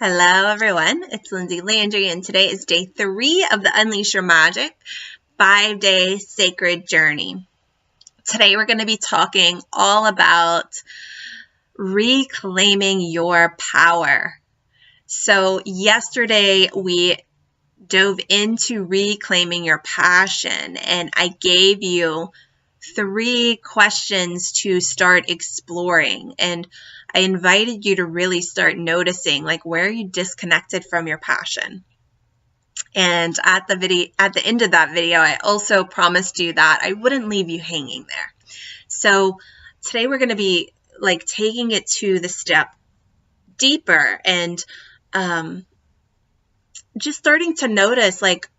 Hello everyone, it's Lindsay Landry and today is day 3 of the Unleash Your Magic 5-day sacred journey. Today we're going to be talking all about reclaiming your power. So yesterday we dove into reclaiming your passion and I gave you 3 questions to start exploring, and I invited you to really start noticing, like, where are you disconnected from your passion? And at the end of that video, I also promised you that I wouldn't leave you hanging there. So today we're going to be like taking it to the step deeper and just starting to notice like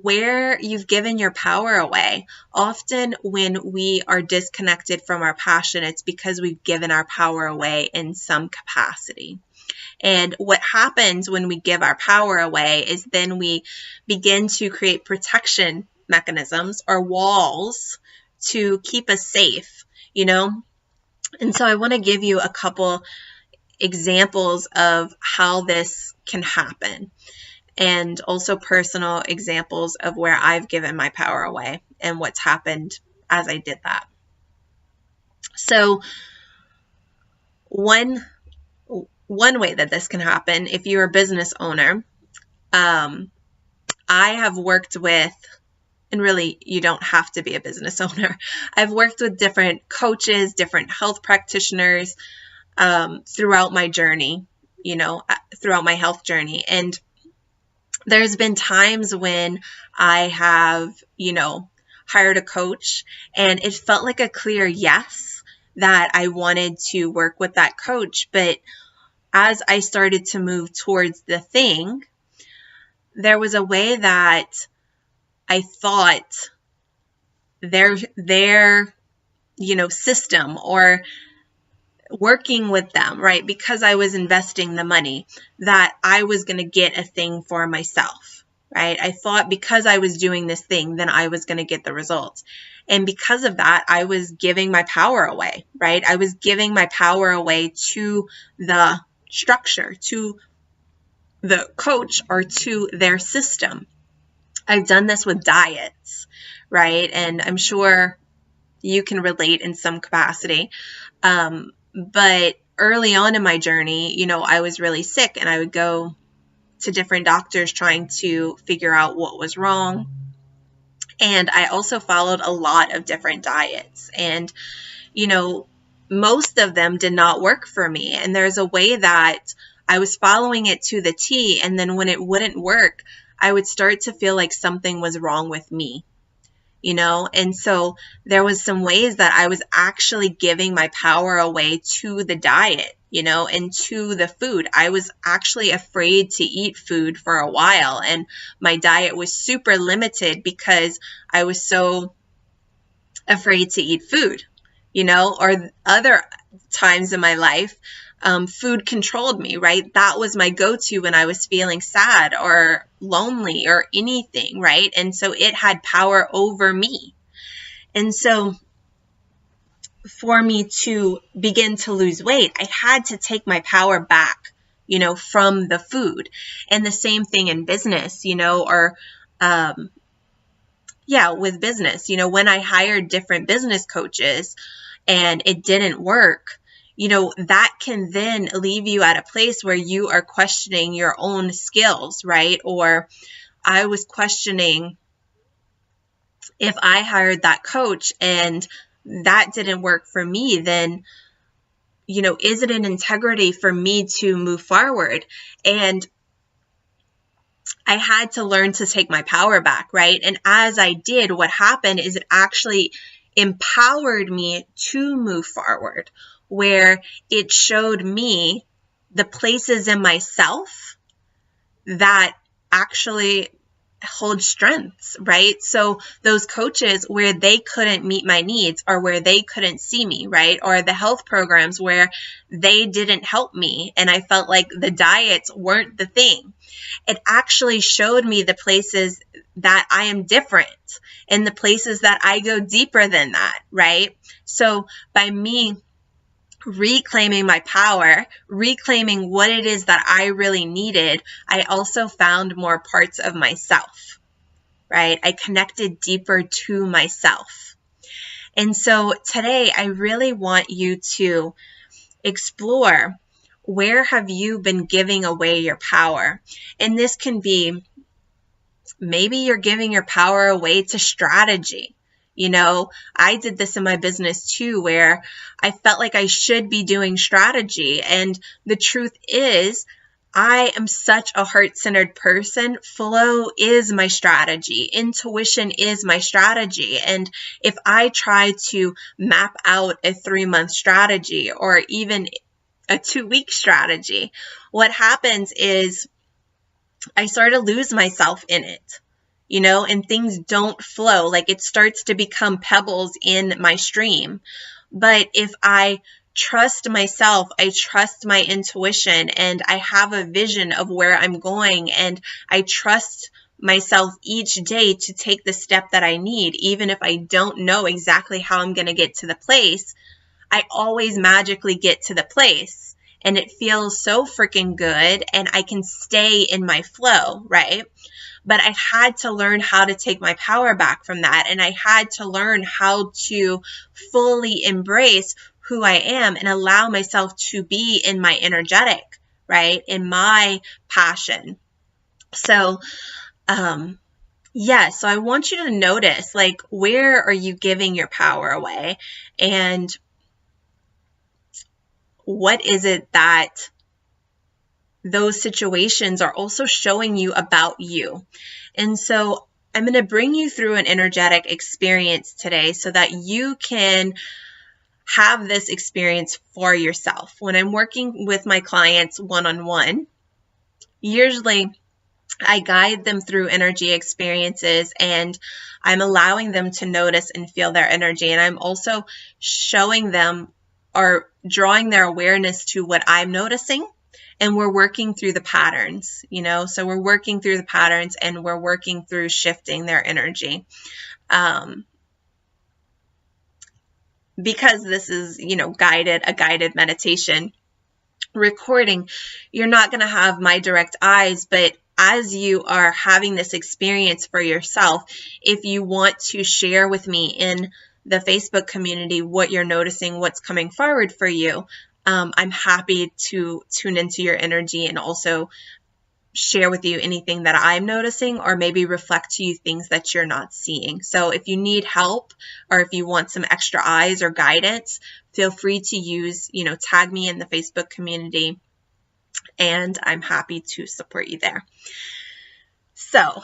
where you've given your power away. Often when we are disconnected from our passion, it's because we've given our power away in some capacity. And what happens when we give our power away is then we begin to create protection mechanisms or walls to keep us safe, And so I want to give you a couple examples of how this can happen, and also personal examples of where I've given my power away and what's happened as I did that. So one way that this can happen, if you're a business owner, I have worked with, and really you don't have to be a business owner, I've worked with different coaches, different health practitioners throughout my journey, throughout my health journey. And there's been times when I have, hired a coach and it felt like a clear yes that I wanted to work with that coach. But as I started to move towards the thing, there was a way that I thought their system or working with them, right? Because I was investing the money, that I was going to get a thing for myself, right? I thought because I was doing this thing, then I was going to get the results. And because of that, I was giving my power away, right? I was giving my power away to the structure, to the coach, or to their system. I've done this with diets, right? And I'm sure you can relate in some capacity. But early on in my journey, I was really sick and I would go to different doctors trying to figure out what was wrong. And I also followed a lot of different diets, and, most of them did not work for me. And there's a way that I was following it to the T. And then when it wouldn't work, I would start to feel like something was wrong with me. And so there was some ways that I was actually giving my power away to the diet, and to the food. I was actually afraid to eat food for a while, and my diet was super limited because I was so afraid to eat food, or other times in my life, food controlled me, right? That was my go-to when I was feeling sad or lonely or anything, right? And so it had power over me. And so for me to begin to lose weight, I had to take my power back, from the food. And the same thing in business, with business, when I hired different business coaches and it didn't work, that can then leave you at a place where you are questioning your own skills, right? Or I was questioning, if I hired that coach and that didn't work for me, then, is it an integrity for me to move forward? And I had to learn to take my power back, right? And as I did, what happened is it actually empowered me to move forward, where it showed me the places in myself that actually hold strengths, right? So those coaches where they couldn't meet my needs, or where they couldn't see me, right? Or the health programs where they didn't help me and I felt like the diets weren't the thing. It actually showed me the places that I am different and the places that I go deeper than that, right? So by me reclaiming my power, reclaiming what it is that I really needed, I also found more parts of myself, right? I connected deeper to myself. And so today I really want you to explore, where have you been giving away your power? And this can be, maybe you're giving your power away to strategy. I did this in my business too, where I felt like I should be doing strategy. And the truth is, I am such a heart-centered person. Flow is my strategy. Intuition is my strategy. And if I try to map out a 3-month strategy or even a 2-week strategy, what happens is I start to lose myself in it, and things don't flow. Like, it starts to become pebbles in my stream. But if I trust myself, I trust my intuition, and I have a vision of where I'm going, and I trust myself each day to take the step that I need, even if I don't know exactly how I'm going to get to the place, I always magically get to the place. And it feels so freaking good, and I can stay in my flow, right? But I had to learn how to take my power back from that. And I had to learn how to fully embrace who I am and allow myself to be in my energetic, right? In my passion. So, so I want you to notice, like, where are you giving your power away? And what is it that those situations are also showing you about you? And so I'm going to bring you through an energetic experience today so that you can have this experience for yourself. When I'm working with my clients one-on-one, usually I guide them through energy experiences, and I'm allowing them to notice and feel their energy. And I'm also showing them or drawing their awareness to what I'm noticing. And we're working through the patterns, so we're working through the patterns, and we're working through shifting their energy. Because this is, a guided meditation recording, you're not going to have my direct eyes, but as you are having this experience for yourself, if you want to share with me in the Facebook community what you're noticing, what's coming forward for you, I'm happy to tune into your energy and also share with you anything that I'm noticing, or maybe reflect to you things that you're not seeing. So if you need help, or if you want some extra eyes or guidance, feel free to use, tag me in the Facebook community, and I'm happy to support you there. So,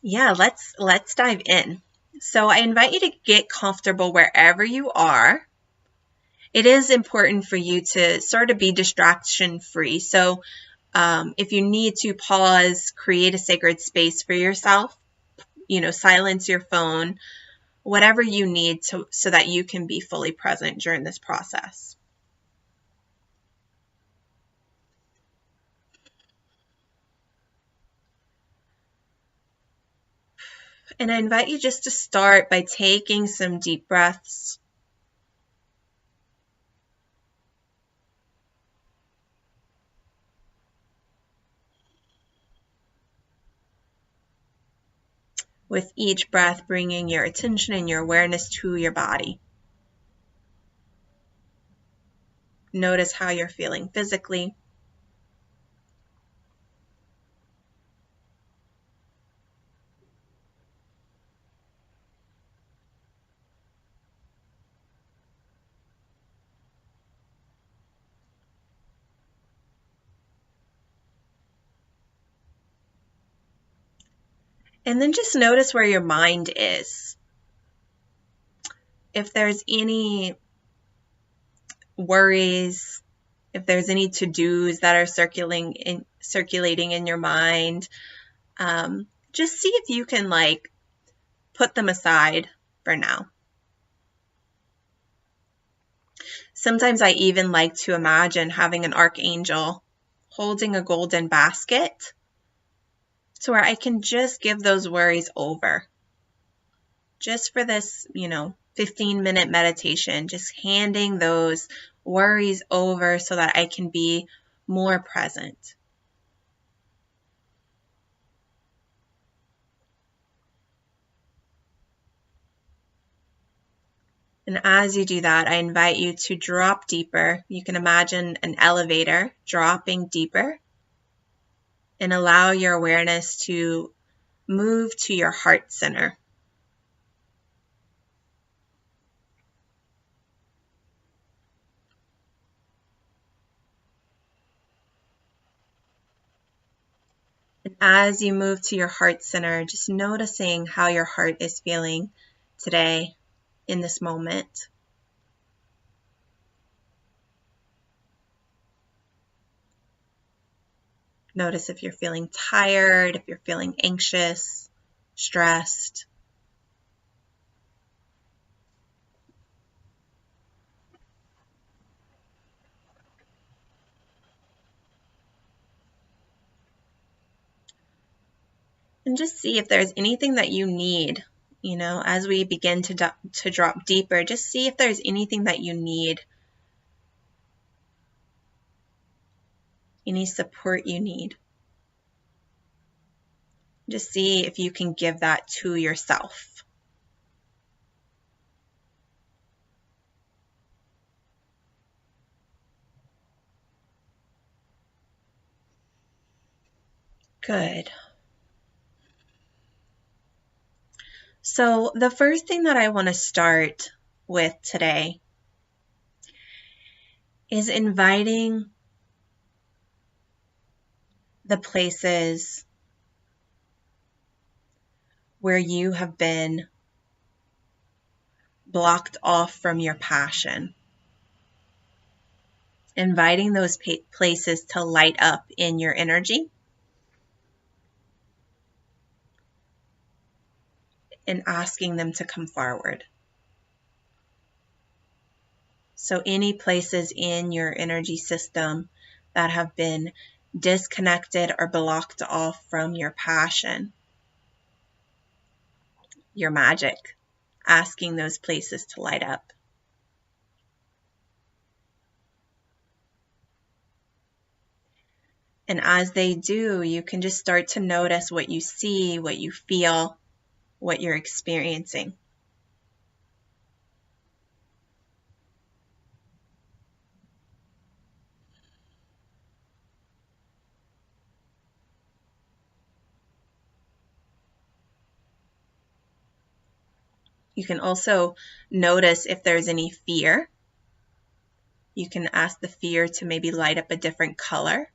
let's dive in. So I invite you to get comfortable wherever you are. It is important for you to sort of be distraction free. So if you need to pause, create a sacred space for yourself, silence your phone, whatever you need so that you can be fully present during this process. And I invite you just to start by taking some deep breaths. With each breath, bringing your attention and your awareness to your body. Notice how you're feeling physically. And then just notice where your mind is. If there's any worries, if there's any to-dos that are circulating in your mind, just see if you can put them aside for now. Sometimes I even like to imagine having an archangel holding a golden basket, so where I can just give those worries over. just for this, 15-minute meditation, just handing those worries over so that I can be more present. And as you do that, I invite you to drop deeper. You can imagine an elevator dropping deeper, and allow your awareness to move to your heart center. And as you move to your heart center, just noticing how your heart is feeling today in this moment. Notice if you're feeling tired, if you're feeling anxious, stressed. And just see if there's anything that you need, as we begin to drop deeper, just see if there's anything that you need, any support you need. Just see if you can give that to yourself. Good. So the first thing that I want to start with today is inviting the places where you have been blocked off from your passion. Inviting those places to light up in your energy, and asking them to come forward. So any places in your energy system that have been disconnected or blocked off from your passion, your magic, asking those places to light up. And as they do, you can just start to notice what you see, what you feel, what you're experiencing. You can also notice if there's any fear. You can ask the fear to maybe light up a different color.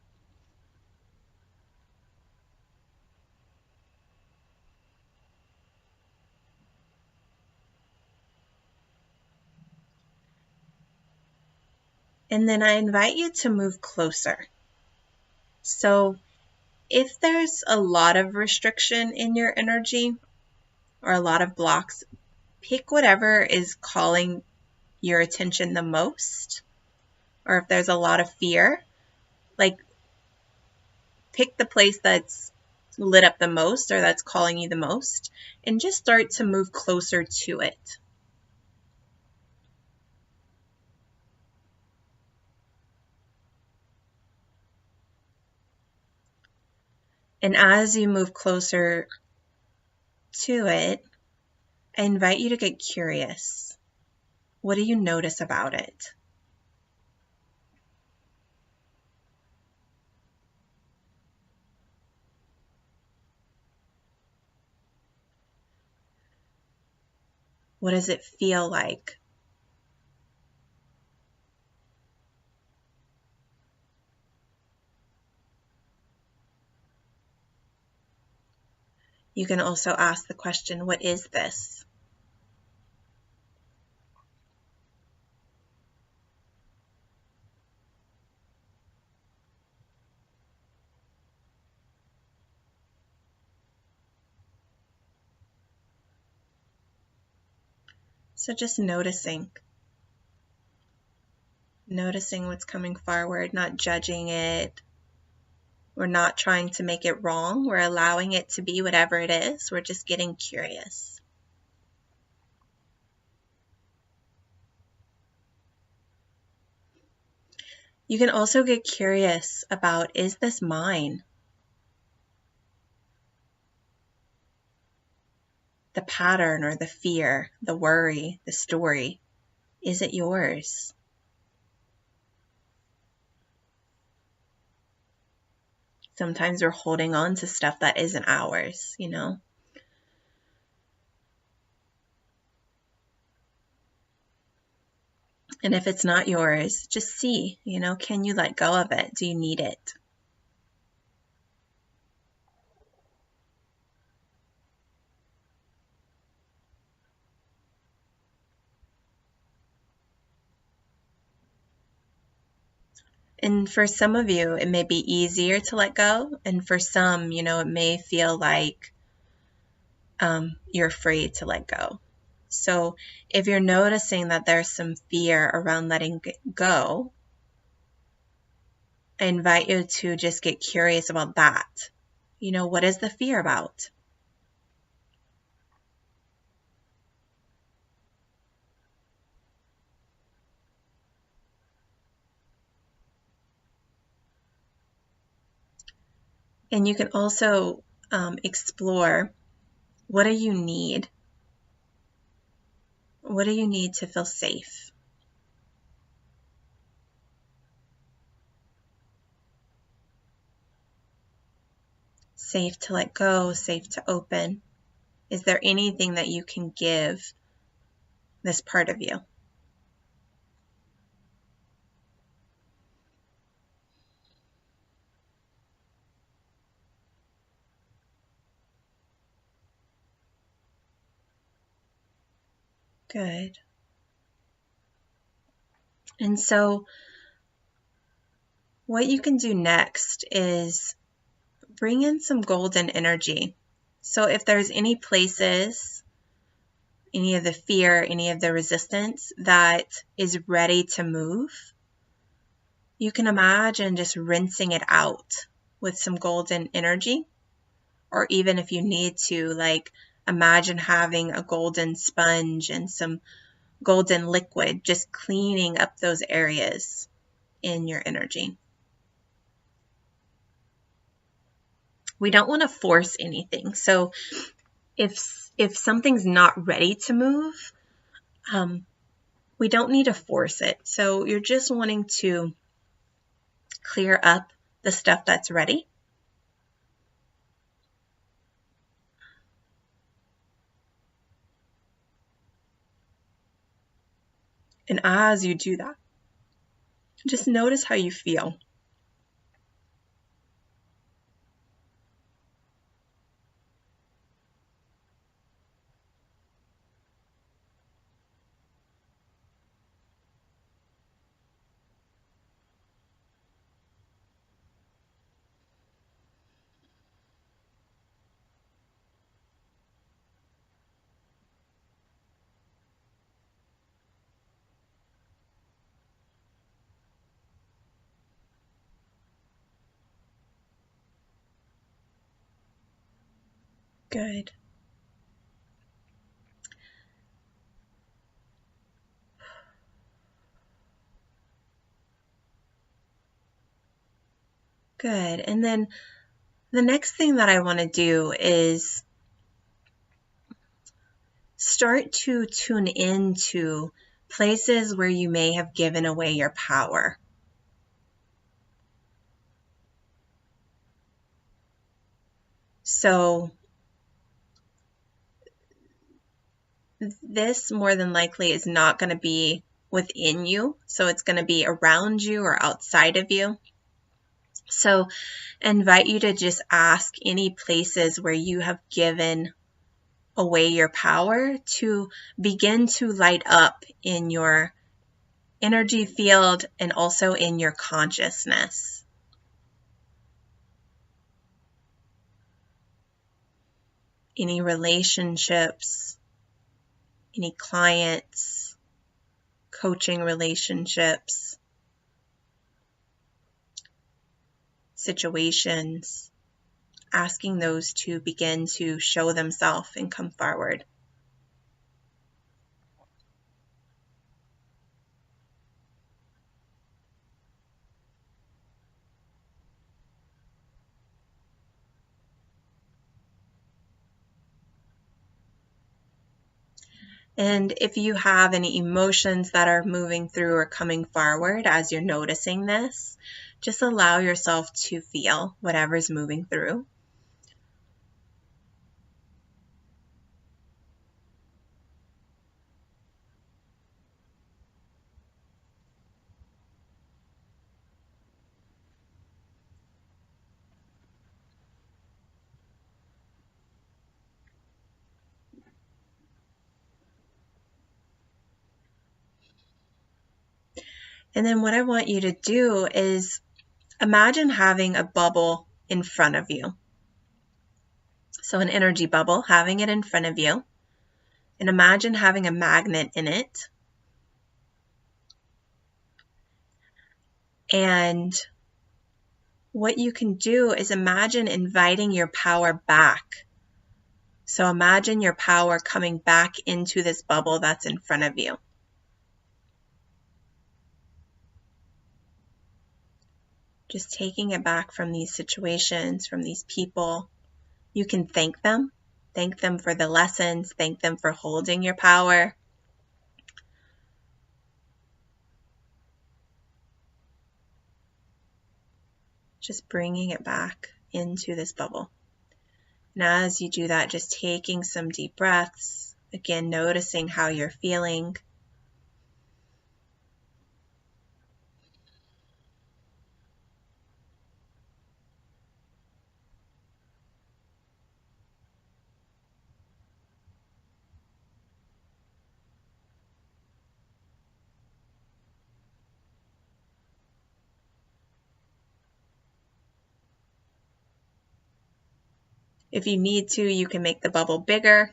And then I invite you to move closer. So if there's a lot of restriction in your energy or a lot of blocks, pick whatever is calling your attention the most. Or if there's a lot of fear, pick the place that's lit up the most or that's calling you the most, and just start to move closer to it. And as you move closer to it, I invite you to get curious. What do you notice about it? What does it feel like? You can also ask the question, what is this? So just noticing what's coming forward, not judging it. We're not trying to make it wrong. We're allowing it to be whatever it is. We're just getting curious. You can also get curious about, is this mine? The pattern or the fear, the worry, the story, is it yours? Sometimes we're holding on to stuff that isn't ours, you know? And if it's not yours, just see, you know, can you let go of it? Do you need it? And for some of you, it may be easier to let go. And for some, you know, it may feel like you're afraid to let go. So if you're noticing that there's some fear around letting go, I invite you to just get curious about that. You know, what is the fear about? And you can also explore, what do you need? What do you need to feel safe? Safe to let go, safe to open. Is there anything that you can give this part of you? Good. And so what you can do next is bring in some golden energy. So if there's any places, any of the fear, any of the resistance that is ready to move, you can imagine just rinsing it out with some golden energy. Or even if you need to, like, imagine having a golden sponge and some golden liquid, just cleaning up those areas in your energy. We don't want to force anything. So if something's not ready to move, we don't need to force it. So you're just wanting to clear up the stuff that's ready. And as you do that, just notice how you feel. Good. Good. And then the next thing that I want to do is start to tune into places where you may have given away your power. So this more than likely is not going to be within you. So it's going to be around you or outside of you. So I invite you to just ask any places where you have given away your power to begin to light up in your energy field and also in your consciousness. Any relationships, any clients, coaching relationships, situations, asking those to begin to show themselves and come forward. And if you have any emotions that are moving through or coming forward as you're noticing this, just allow yourself to feel whatever's moving through. And then what I want you to do is imagine having a bubble in front of you. So an energy bubble, having it in front of you. And imagine having a magnet in it. And what you can do is imagine inviting your power back. So imagine your power coming back into this bubble that's in front of you. Just taking it back from these situations, from these people. You can thank them. Thank them for the lessons. Thank them for holding your power. Just bringing it back into this bubble. And as you do that, just taking some deep breaths. Again, noticing how you're feeling. If you need to, you can make the bubble bigger.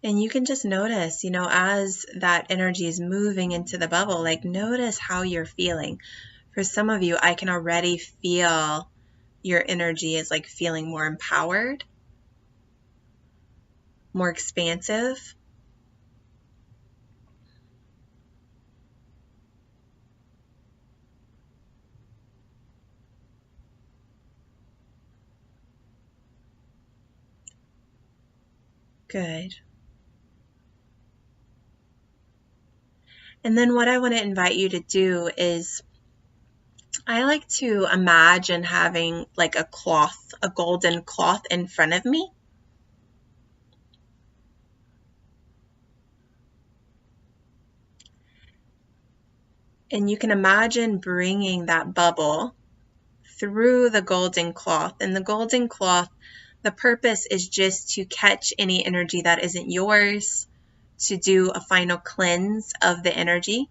And you can just notice, as that energy is moving into the bubble, like notice how you're feeling. For some of you, I can already feel your energy is like feeling more empowered, more expansive. Good. And then what I want to invite you to do is I like to imagine having like a cloth, a golden cloth in front of me. And you can imagine bringing that bubble through the golden cloth. And the golden cloth, the purpose is just to catch any energy that isn't yours, to do a final cleanse of the energy.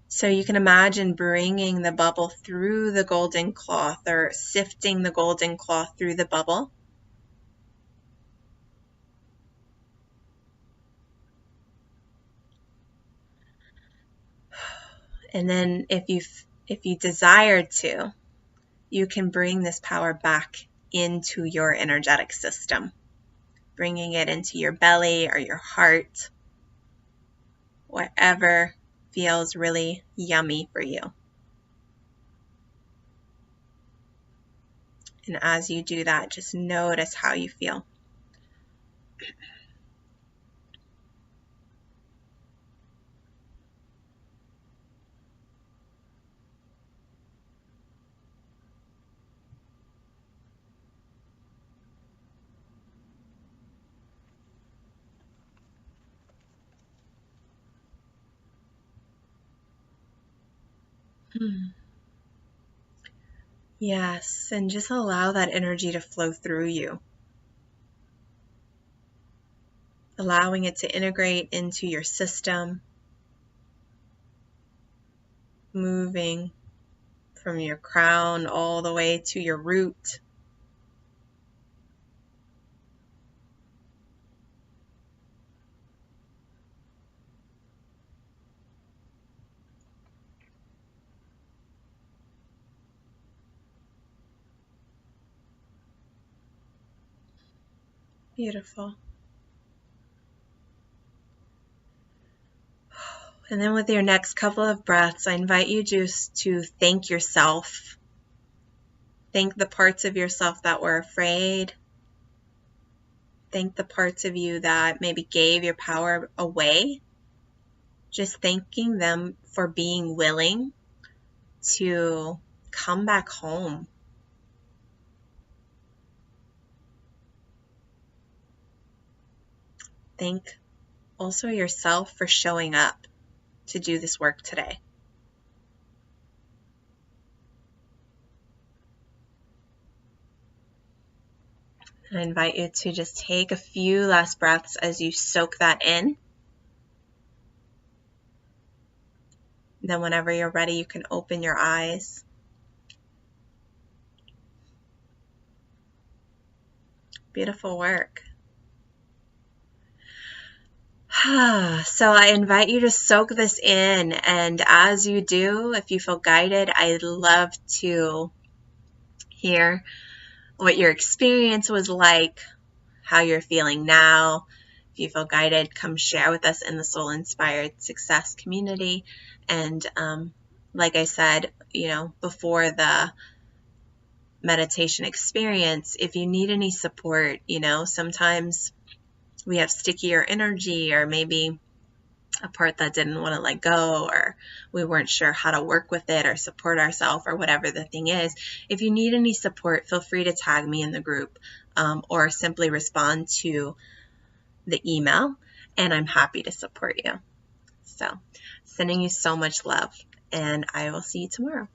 So you can imagine bringing the bubble through the golden cloth or sifting the golden cloth through the bubble. And then if you desire to, you can bring this power back into your energetic system, bringing it into your belly or your heart, whatever feels really yummy for you. And as you do that, just notice how you feel. Yes, and just allow that energy to flow through you. Allowing it to integrate into your system, moving from your crown all the way to your root. Beautiful. And then with your next couple of breaths, I invite you just to thank yourself. Thank the parts of yourself that were afraid. Thank the parts of you that maybe gave your power away. Just thanking them for being willing to come back home. Thank also yourself for showing up to do this work today. I invite you to just take a few last breaths as you soak that in. Then whenever you're ready, you can open your eyes. Beautiful work. So I invite you to soak this in, and as you do, if you feel guided, I'd love to hear what your experience was like, how you're feeling now. If you feel guided, come share with us in the Soul Inspired Success community. And like I said, before the meditation experience, if you need any support, sometimes we have stickier energy, or maybe a part that didn't want to let go, or we weren't sure how to work with it or support ourselves, or whatever the thing is. If you need any support, feel free to tag me in the group, or simply respond to the email, and I'm happy to support you. So, sending you so much love, and I will see you tomorrow.